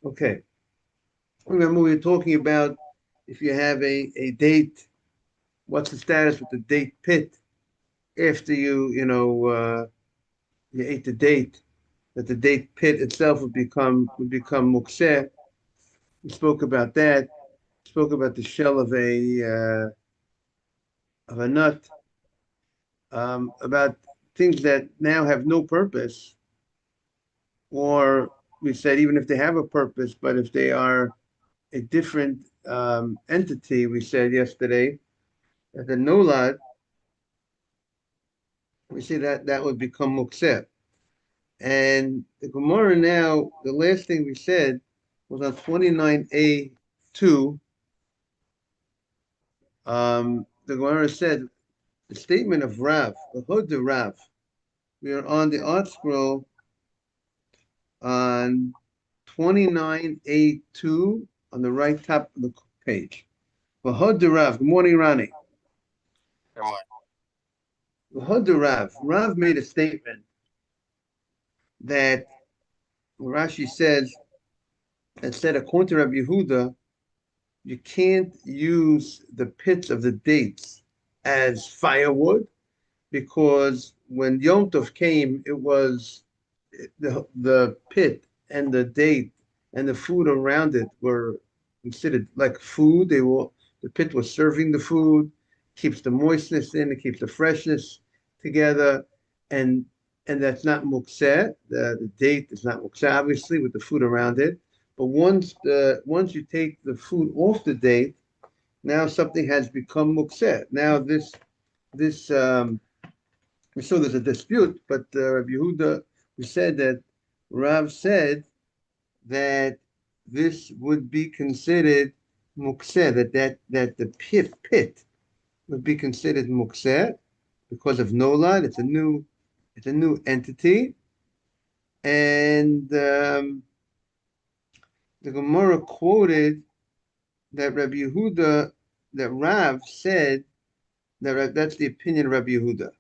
Okay. Remember, we were talking about if you have a date, what's the status with the date pit after you ate the date, that the date pit itself would become mukseh. We spoke about that. Spoke about the shell of a nut, about things that now have no purpose, or we said even if they have a purpose, but if they are a different entity, we said yesterday that the nolad, we say that that would become mukseh. And the Gemara now, the last thing we said was on 29a2. The Gemara said the statement of Rav, the Hod of Rav. We are on the art scroll on 29a2 on the right top of the page. The Hod of Rav. Good morning, Ronnie. Come on. The Hod of Rav. Rav made a statement that Rashi says that said according to Rabbi Yehuda, you can't use the pits of the dates as firewood because when Yom Tov came, it was the pit and the date and the food around it were considered like food. The pit was serving the food, keeps the moistness in, it keeps the freshness together, and and that's not mukseh. The date is not mukseh, obviously, with the food around it. But once you take the food off the date, now something has become mukseh. Now this so there's a dispute, but Rabbi Yehuda, we said that Rav said that this would be considered mukseh, that the pit would be considered mukseh because of nolad. It's a new entity, and the Gemara quoted that Rabbi Yehuda, that Rav said that that's the opinion of Rabbi Yehuda,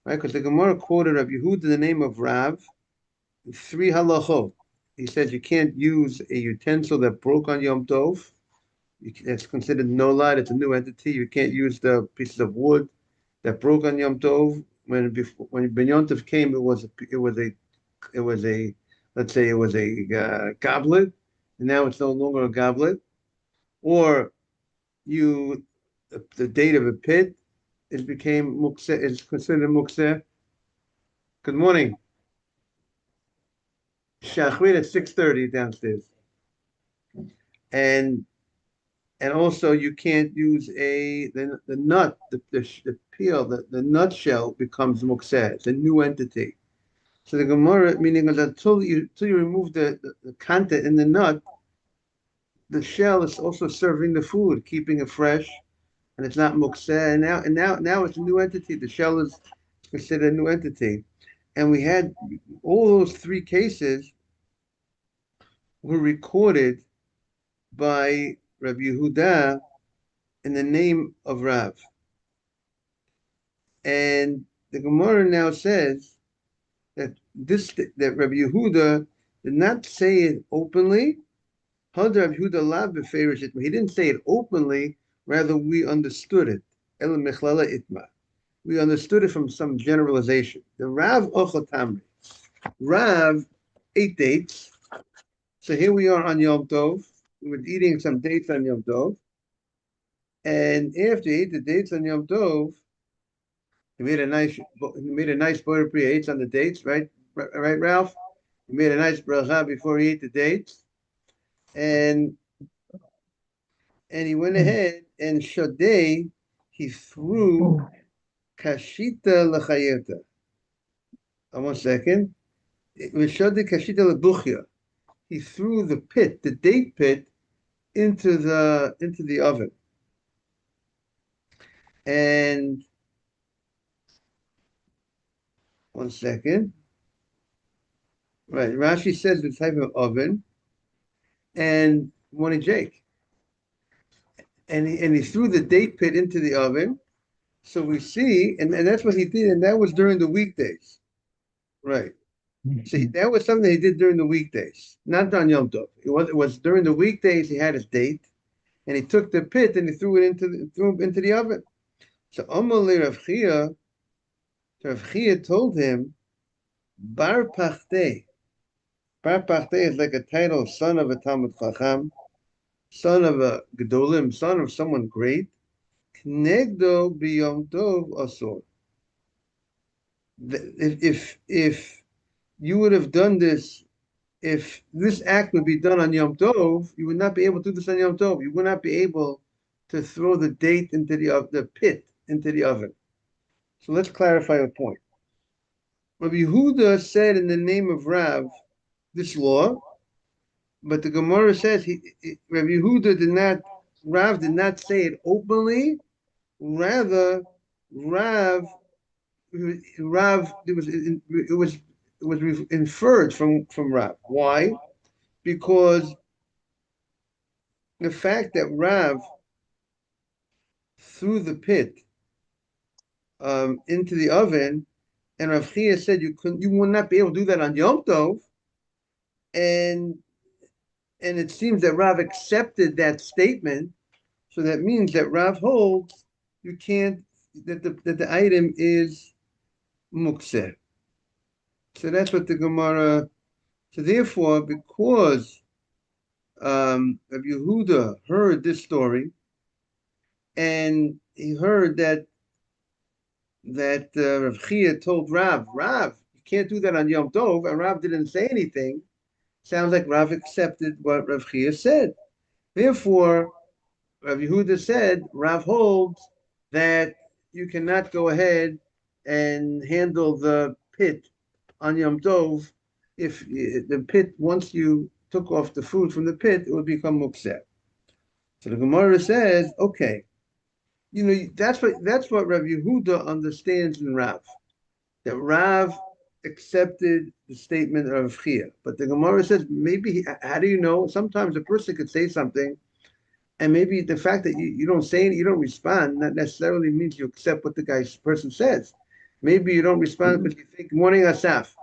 right? Because the Gemara quoted Rabbi Yehuda the name of Rav, three halachot. He says you can't use a utensil that broke on Yom Tov. It's considered nolad. It's a new entity. You can't use the pieces of wood that broke on Yom Tov. When Ben Yom Tov came, it was a let's say it was a goblet, and now it's no longer a goblet. Or you the date of a pit, it became mukseh. It's considered mukseh. Good morning. Shachrit at 6:30 downstairs, and also you can't use the nut, the peel, the nutshell becomes mukseh. It's a new entity. So the Gemara meaning is until you remove the content in the nut, the shell is also serving the food, keeping it fresh, and it's not mukseh. And now it's a new entity. The shell is considered a new entity, and we had all those three cases were recorded by Rabbi Yehuda in the name of Rav. And the Gemara now says that Rabbi Yehuda did not say it openly. He didn't say it openly, rather we understood it. We understood it from some generalization. The Rav Ochotamri. Rav ate dates. So here we are on Yom Tov. We were eating some dates on Yom Tov. And after he ate the dates on Yom Tov, he made a nice border pre on the dates, right? Right, Ralph? He made a nice bracha before he ate the dates. And he went ahead and Shodei, he threw Kashita Lachayeta. 1 second. Shodei Kashita Lebuchya. He threw the pit, the date pit, into the oven. And 1 second. Right. Rashi says the type of oven. And morning, Jake. And he threw the date pit into the oven. So we see, and that's what he did, and that was during the weekdays. Right. See, that was something he did during the weekdays, not on Yom Tov. It was during the weekdays he had his date, and he took the pit and he threw it into the oven. So Amalei Rav Chia told him, Bar Pachte. Bar Pachte is like a title, son of a Talmud Chacham, son of a Gedolim, son of someone great. Knegdo biyom tov asor. If you would have done this, if this act would be done on Yom Tov, you would not be able to do this on Yom Tov. You would not be able to throw the date into the pit into the oven. So let's clarify a point. Rabbi Yehuda said in the name of Rav this law, but the Gemara says Rabbi Yehuda did not, Rav did not say it openly. Rather, Rav, it was inferred from Rav. Why? Because the fact that Rav threw the pit into the oven, and Rav Chia said you would not be able to do that on Yom Tov, and it seems that Rav accepted that statement, so that means that Rav holds you can't that the item is mukser. So that's what the Gemara. So therefore, because Rabbi Yehuda heard this story, and he heard that Rav Chia told Rav, you can't do that on Yom Tov, and Rav didn't say anything. Sounds like Rav accepted what Rav Chia said. Therefore, Rav Yehuda said, Rav holds that you cannot go ahead and handle the pit on Yom Tov. If the pit, once you took off the food from the pit, it would become mukser. So the Gemara says, okay, that's what Rav Yehuda understands in Rav. That Rav accepted the statement of Chia. But the Gemara says, maybe, how do you know? Sometimes a person could say something, and maybe the fact that you don't say it, you don't respond, not necessarily means you accept what the person says. Maybe you don't respond because you think, morning Asaf.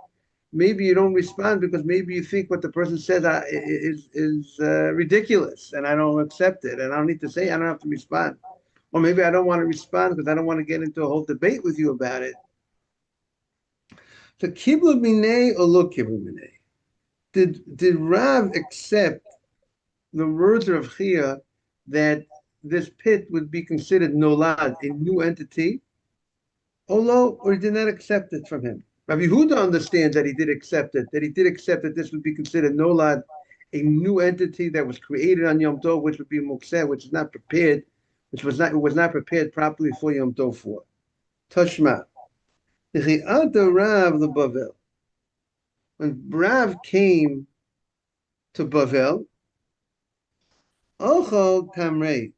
Maybe you don't respond because maybe you think what the person says is ridiculous, and I don't accept it, and I don't need to say, I don't have to respond. Or maybe I don't want to respond because I don't want to get into a whole debate with you about it. So kiblu minei or lo kiblu minei? Did Rav accept the words of Chia that this pit would be considered nolad, a new entity, or he did not accept it from him? Rabbi Yehuda understands that he did accept it, that this would be considered nolad, a new entity that was created on Yom Tov, which would be mukseh, which is not prepared, it was not prepared properly for Yom Tov for. Tashma. Rav the Bavel. When Rav came to Bavel, Ochal Tamrei,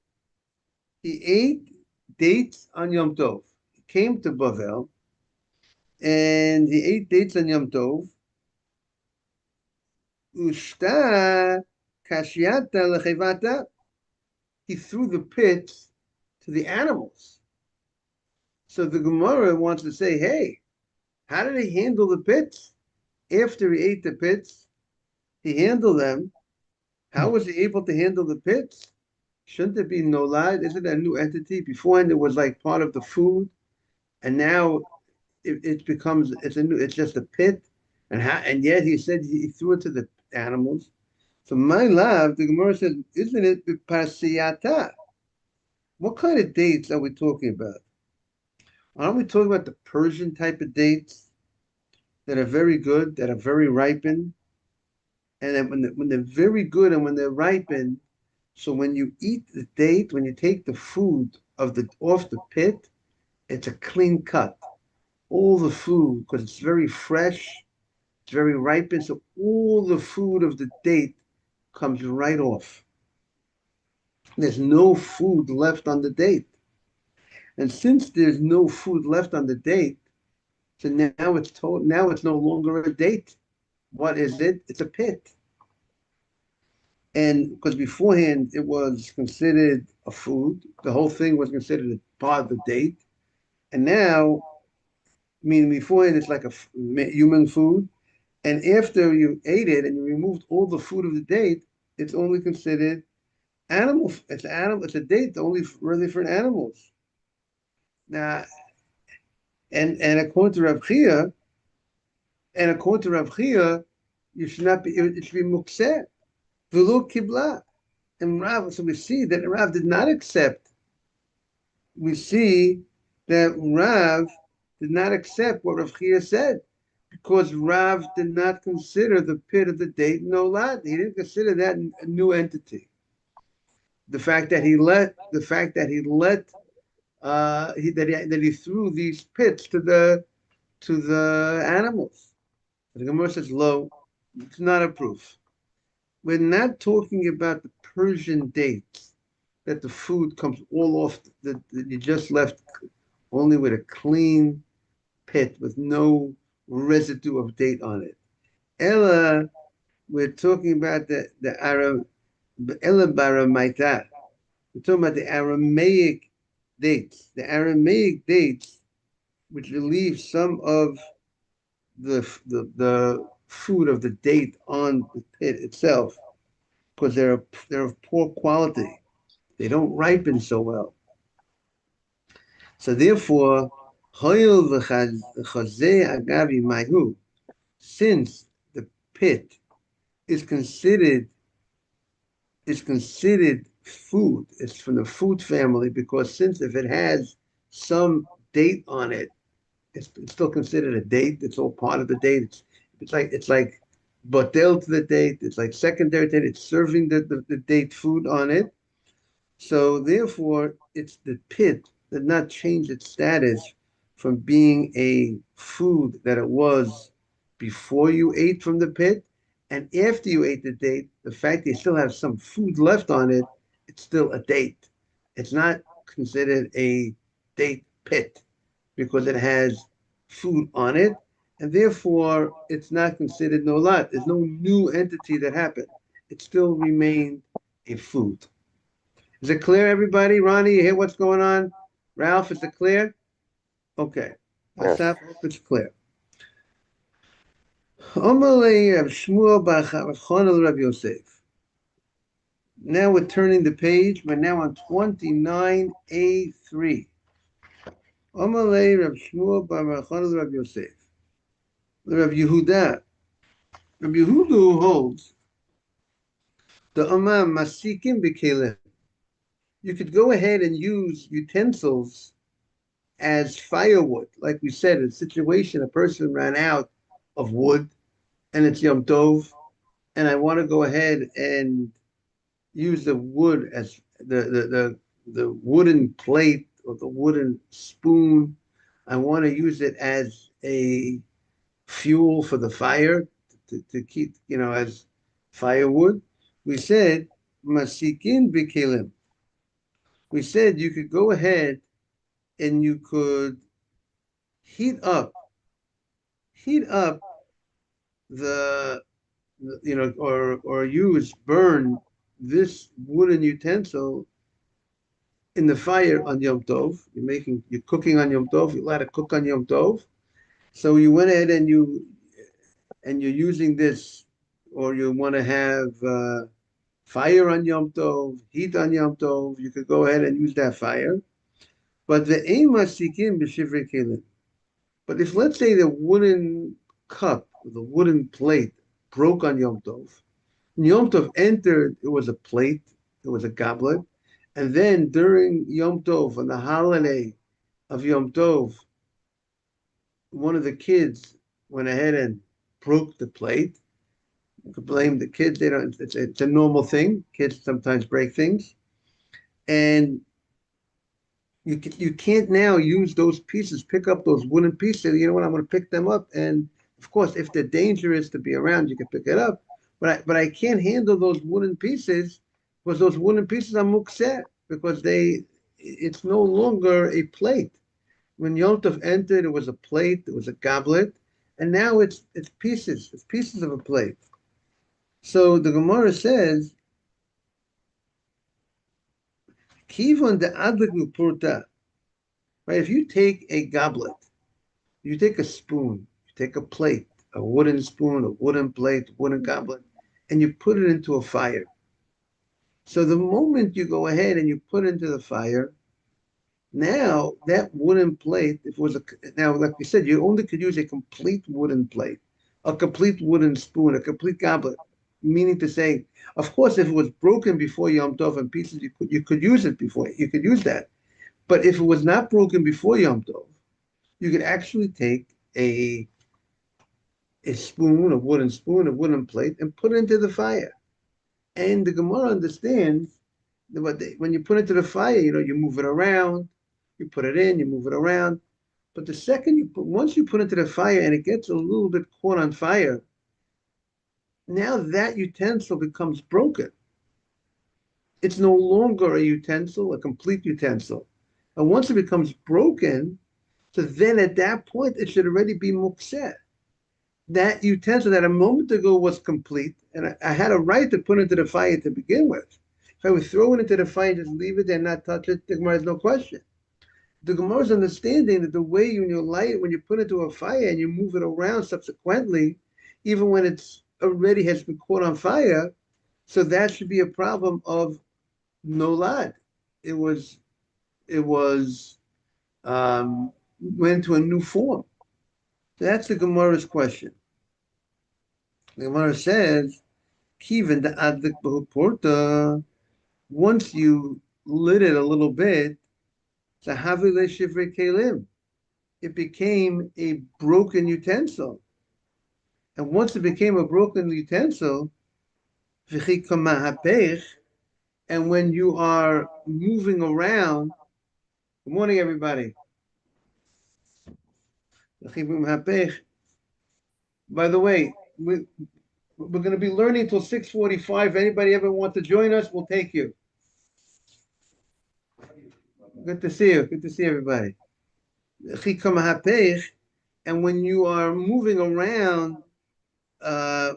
he ate dates on Yom Tov. He came to Bavel, and he ate dates on Yom Tov. Ushta kashiata lechevata. He threw the pits to the animals. So the Gemara wants to say, hey, how did he handle the pits? After he ate the pits, he handled them. How was he able to handle the pits? Shouldn't it be nolad? Isn't it a new entity? Beforehand, it was like part of the food, and now it becomes it's just a pit. And yet he said he threw it to the animals. So my love, the Gemara says, isn't it pasiyata? What kind of dates are we talking about? Aren't we talking about the Persian type of dates that are very good, that are very ripened? And then when they're very good and when they're ripened, so when you eat the date, when you take the food off the pit, it's a clean cut. All the food, because it's very fresh, it's very ripened, so all the food of the date comes right off. There's no food left on the date. And since there's no food left on the date, so now it's no longer a date. What is it? It's a pit. And because beforehand it was considered a food, the whole thing was considered a part of the date. And now, I mean, beforehand it's like a human food, And after you ate it and you removed all the food of the date, it's only considered animal. It's animal. It's a date only really for animals. Now, and according to Rav Chia, you should not be. It should be mukseh v'lo kibla. And Rav, so we see that Rav did not accept. We see that Rav did not accept what Rav Chia said because Rav did not consider the pit of the date no lad. He didn't consider that a new entity. The fact that he threw these pits to the animals. The Gemara says, "Lo, it's not a proof. We're not talking about the Persian dates that the food comes all off that you just left only with a clean pit with no residue of date on it. Ella, we're talking about the Arab Ella Baramaita. We're talking about the Aramaic dates. The Aramaic dates, which relieve some of the food of the date on the pit itself, because they're of poor quality. They don't ripen so well. So therefore, since the pit is considered food, it's from the food family because since if it has some date on it, it's still considered a date. It's all part of the date. It's like botel to the date. It's like secondary date. It's serving the date food on it. So therefore, it's the pit did not change its status from being a food that it was before you ate from the pit, and after you ate the date, the fact that you still have some food left on it, it's still a date. It's not considered a date pit because it has food on it, and therefore it's not considered no lot. There's no new entity that happened. It still remained a food. Is it clear, everybody? Ronnie, you hear what's going on? Ralph, is it clear? Okay. Yes. Asaf, hope it's clear. Amalei Rav Shmuel bar Chana Rav Yosef. Now we're turning the page. We're now on 29A3. Amalei Rav Shmuel bar Chana Rav Yosef. Rav Yehuda. Rav Yehuda holds the Amam Masikim B'Kelim. You could go ahead and use utensils as firewood. Like we said, in a situation, a person ran out of wood and it's Yom Tov, and I want to go ahead and use the wood as the wooden plate or the wooden spoon. I want to use it as a fuel for the fire to keep, as firewood. We said, Masikin Bikilim. We said you could go ahead and you could heat up heat up the or use burn this wooden utensil in the fire on Yom Tov. You're cooking on Yom Tov. You're allowed to cook on Yom Tov. So you went ahead and you're using this, or you want to have fire on Yom Tov, heat on Yom Tov. You could go ahead and use that fire. But the aim masikim b'shivri kelim. But if, let's say, the wooden cup, the wooden plate broke on Yom Tov, Yom Tov entered, it was a plate, it was a goblet, and then during Yom Tov, on the holiday of Yom Tov, one of the kids went ahead and broke the plate. You could blame the kids, they don't, it's a normal thing. Kids sometimes break things. And you can't now use those pieces, pick up those wooden pieces. You know what? I'm going to pick them up, and of course, if they're dangerous to be around, you can pick it up. But I can't handle those wooden pieces because those wooden pieces are mukseh because it's no longer a plate. When Yom Tov entered, it was a plate, it was a goblet, and now it's pieces. It's pieces of a plate. So the Gemara says, Kivon de adlik purta. Right? If you take a goblet, you take a spoon, you take a plate, a wooden spoon, a wooden plate, wooden goblet, and you put it into a fire. So the moment you go ahead and you put it into the fire, now that wooden plate, if it was a now, like we said, you only could use a complete wooden plate, a complete wooden spoon, a complete goblet. Meaning to say, of course, if it was broken before Yom Tov in pieces, you could use it before. You could use that. But if it was not broken before Yom Tov, you could actually take a spoon, a wooden spoon, a wooden plate, and put it into the fire. And the Gemara understands that when you put it to the fire, you move it around, you put it in, you move it around. But the second once you put it to the fire and it gets a little bit caught on fire, now that utensil becomes broken. It's no longer a utensil, a complete utensil. And once it becomes broken, so then at that point, it should already be mukseh. That utensil that a moment ago was complete, and I had a right to put it into the fire to begin with. If I would throw it into the fire and just leave it there and not touch it, the Gemara has no question. The Gemara's understanding that the way when you light it, when you put it to a fire and you move it around subsequently, even when it's already has been caught on fire, so that should be a problem of nolad. It was went to a new form. So that's the Gemara's question. The Gemara says, Kiven the adlik porta. Once you lit it a little bit, sahavile shivre kelim. It became a broken utensil. And once it became a broken utensil, and when you are moving around, good morning, everybody. By the way, we're going to be learning till 6:45. Anybody ever want to join us, we'll take you. Good to see you. Good to see everybody. And when you are moving around,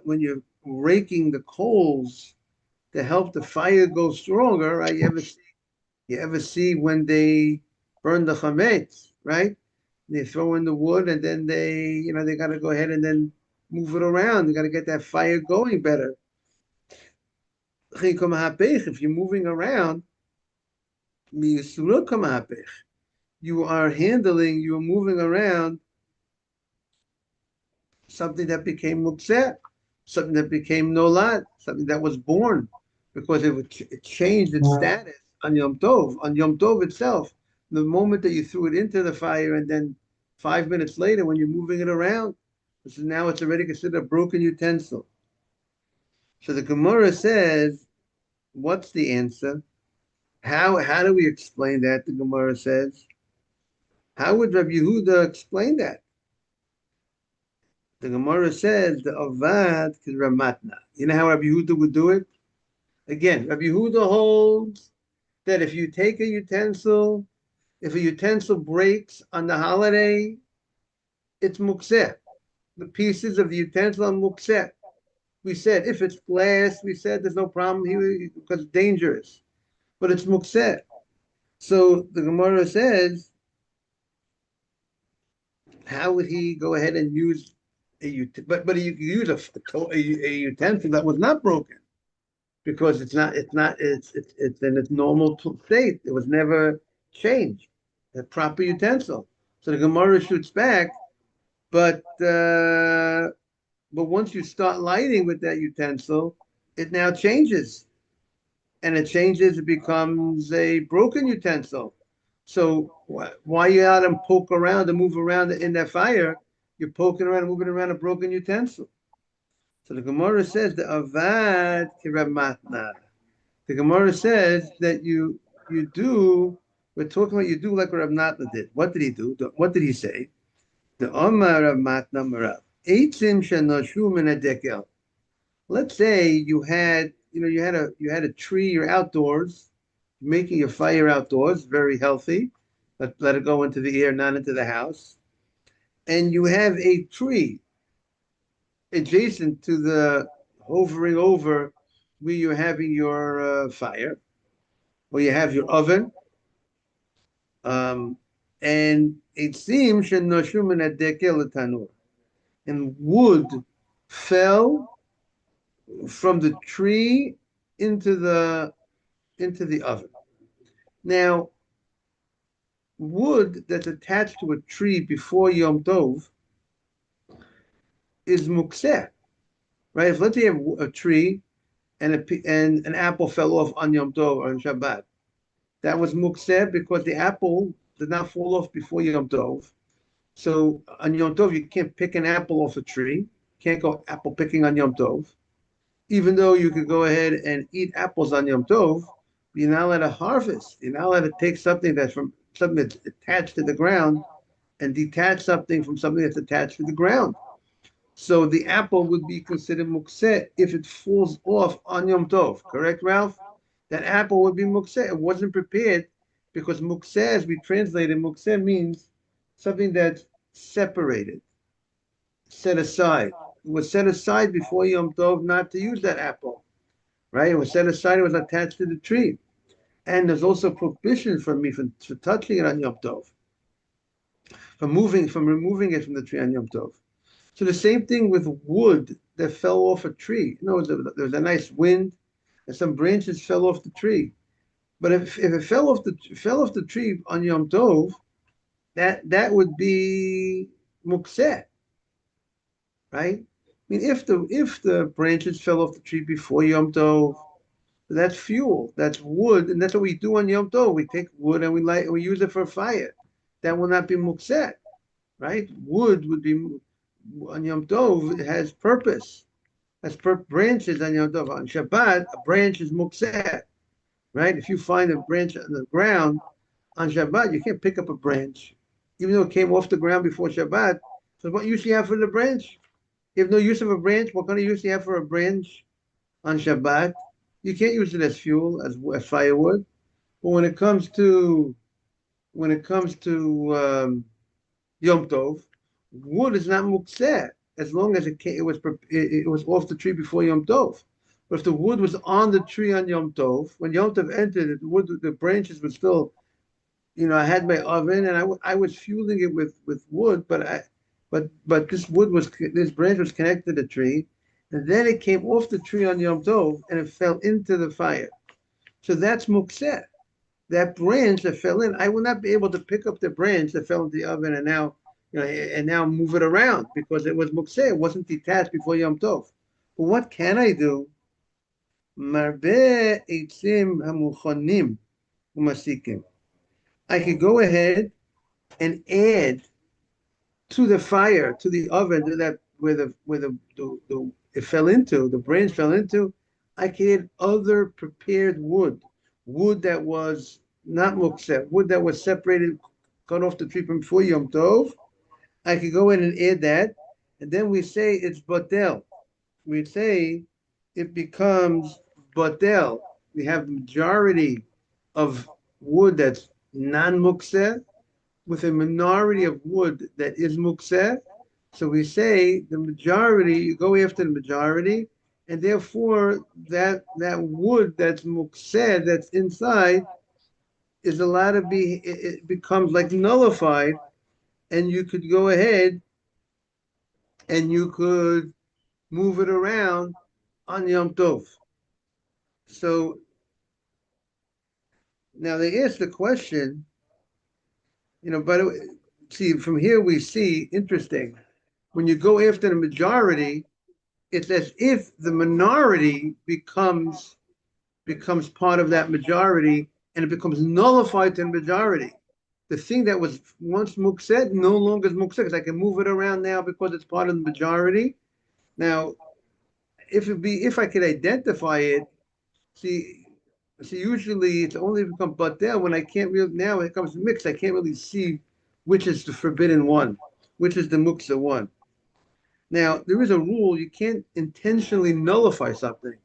when you're raking the coals to help the fire go stronger, right? You ever see when they burn the chametz, right? They throw in the wood and then they got to go ahead and then move it around. They got to get that fire going better. If you're moving around, you're moving around something that became mukseh, something that became nolad, something that was born, because it changed its status on Yom Tov. On Yom Tov itself, the moment that you threw it into the fire, and then 5 minutes later, when you're moving it around, this is now it's already considered a broken utensil. So the Gemara says, what's the answer? How do we explain that? The Gemara says, how would Rabbi Yehuda explain that? The Gemara says the avad is ramatna. You know how Rabbi Yehuda would do it? Again, Rabbi Yehuda holds that if you take a utensil, if a utensil breaks on the holiday, it's mukseh. The pieces of the utensil are mukseh. We said if it's glass, we said there's no problem here because it's dangerous, but it's mukseh. So the Gemara says, how would he go ahead and use but he used a utensil that was not broken because it's in its normal state. It was never changed. A proper utensil. So the Gemara shoots back, but once you start lighting with that utensil, it now changes, and it becomes a broken utensil. So why you out and poke around and move around in that fire? You're poking around and moving around a broken utensil. So the Gemara says the avad kiramatna. The Gemara says that you do. We're talking about you do like Rav Natna did. What did he do? What did he say? The Omar Rav Matna Marav. Eitzim shenashu min hadekel. Let's say you had a tree. You're outdoors, making a fire outdoors, very healthy. Let it go into the air, not into the house. And you have a tree adjacent to the hovering over where you're having your fire, or you have your oven. And it seems tanur. and wood fell from the tree into the oven. Now, wood that's attached to a tree before Yom Tov is mukseh, right? If let's say you have a tree and an apple fell off on Yom Tov or on Shabbat, that was mukseh because the apple did not fall off before Yom Tov. So on Yom Tov, you can't pick an apple off a tree. Can't go apple picking on Yom Tov. Even though you could go ahead and eat apples on Yom Tov, you're not allowed to harvest. You're not allowed to take something that's attached to the ground and detach something from something that's attached to the ground. So the apple would be considered mukseh if it falls off on Yom Tov. Correct, Ralph? That apple would be mukseh. It wasn't prepared because mukseh, as we translated, mukseh means something that's separated, set aside. It was set aside before Yom Tov not to use that apple, right? It was set aside. It was attached to the tree, and there's also prohibition for me for touching it on Yom Tov, from removing it from the tree on Yom Tov. So the same thing with wood that fell off a tree. You know, there was a nice wind, and some branches fell off the tree. But if it fell off the tree on Yom Tov, that would be mukseh, right? I mean, if the branches fell off the tree before Yom Tov, that's fuel, that's wood, and that's what we do on Yom Tov. We take wood and we use it for fire. That will not be mukseh, right? Wood would be on Yom Tov. It has purpose. Has branches on Yom Tov. On Shabbat, a branch is mukseh, right? If you find a branch on the ground on Shabbat, you can't pick up a branch, even though it came off the ground before Shabbat. So what use do you have for the branch? You have no use of a branch. What kind of use do you have for a branch on Shabbat? You can't use it as fuel, as firewood. But when it comes to Yom Tov, wood is not mukseh as long as it was off the tree before Yom Tov. But if the wood was on the tree on Yom Tov, when Yom Tov entered, the branches were still, I had my oven and I was fueling it with wood, but this branch was connected to the tree, and then it came off the tree on Yom Tov and it fell into the fire. So that's mukseh. That branch that fell in, I will not be able to pick up the branch that fell into the oven and now move it around because it was mukseh. It wasn't detached before Yom Tov. But what can I do? Marbe eitzim hamuchonim umasikim. I could go ahead and add to the fire, to the oven, to that where it fell into, the branch fell into. I could add other prepared wood that was not mukseh, wood that was separated, cut off the tree from before Yom Tov. I could go in and add that, and then we say it's batel. We say it becomes batel. We have the majority of wood that's non-mukseh with a minority of wood that is mukseh. So we say the majority, you go after the majority, and therefore that wood that's mukseh, that's inside, is allowed to it becomes like nullified, and you could go ahead and you could move it around on Yom Tov. So now they ask the question, but see, from here we see, interesting, when you go after the majority, it's as if the minority becomes part of that majority and it becomes nullified to the majority. The thing that was once mukseh no longer is mukseh because I can move it around now because it's part of the majority. Now, if I could identify it, see, usually it's only become batel when I can't really, now when it comes to mix, I can't really see which is the forbidden one, which is the muksa one. Now, there is a rule, you can't intentionally nullify something.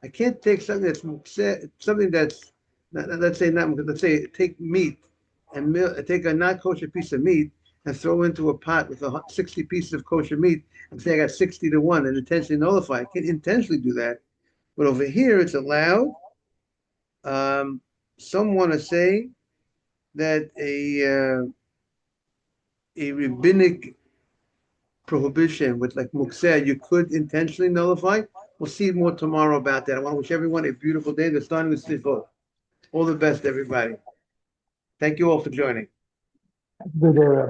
I can't take something that's muksa, something that's, let's say take meat and take a not kosher piece of meat and throw into a pot with 60 pieces of kosher meat and say I got 60 to 1 and intentionally nullify. I can't intentionally do that. But over here, it's allowed. Some want to say that a rabbinic prohibition with like mukseh, you could intentionally nullify. We'll see more tomorrow about that. I want to wish everyone a beautiful day. They're starting with Sifot. All the best, everybody. Thank you all for joining. Good day, Rabbi.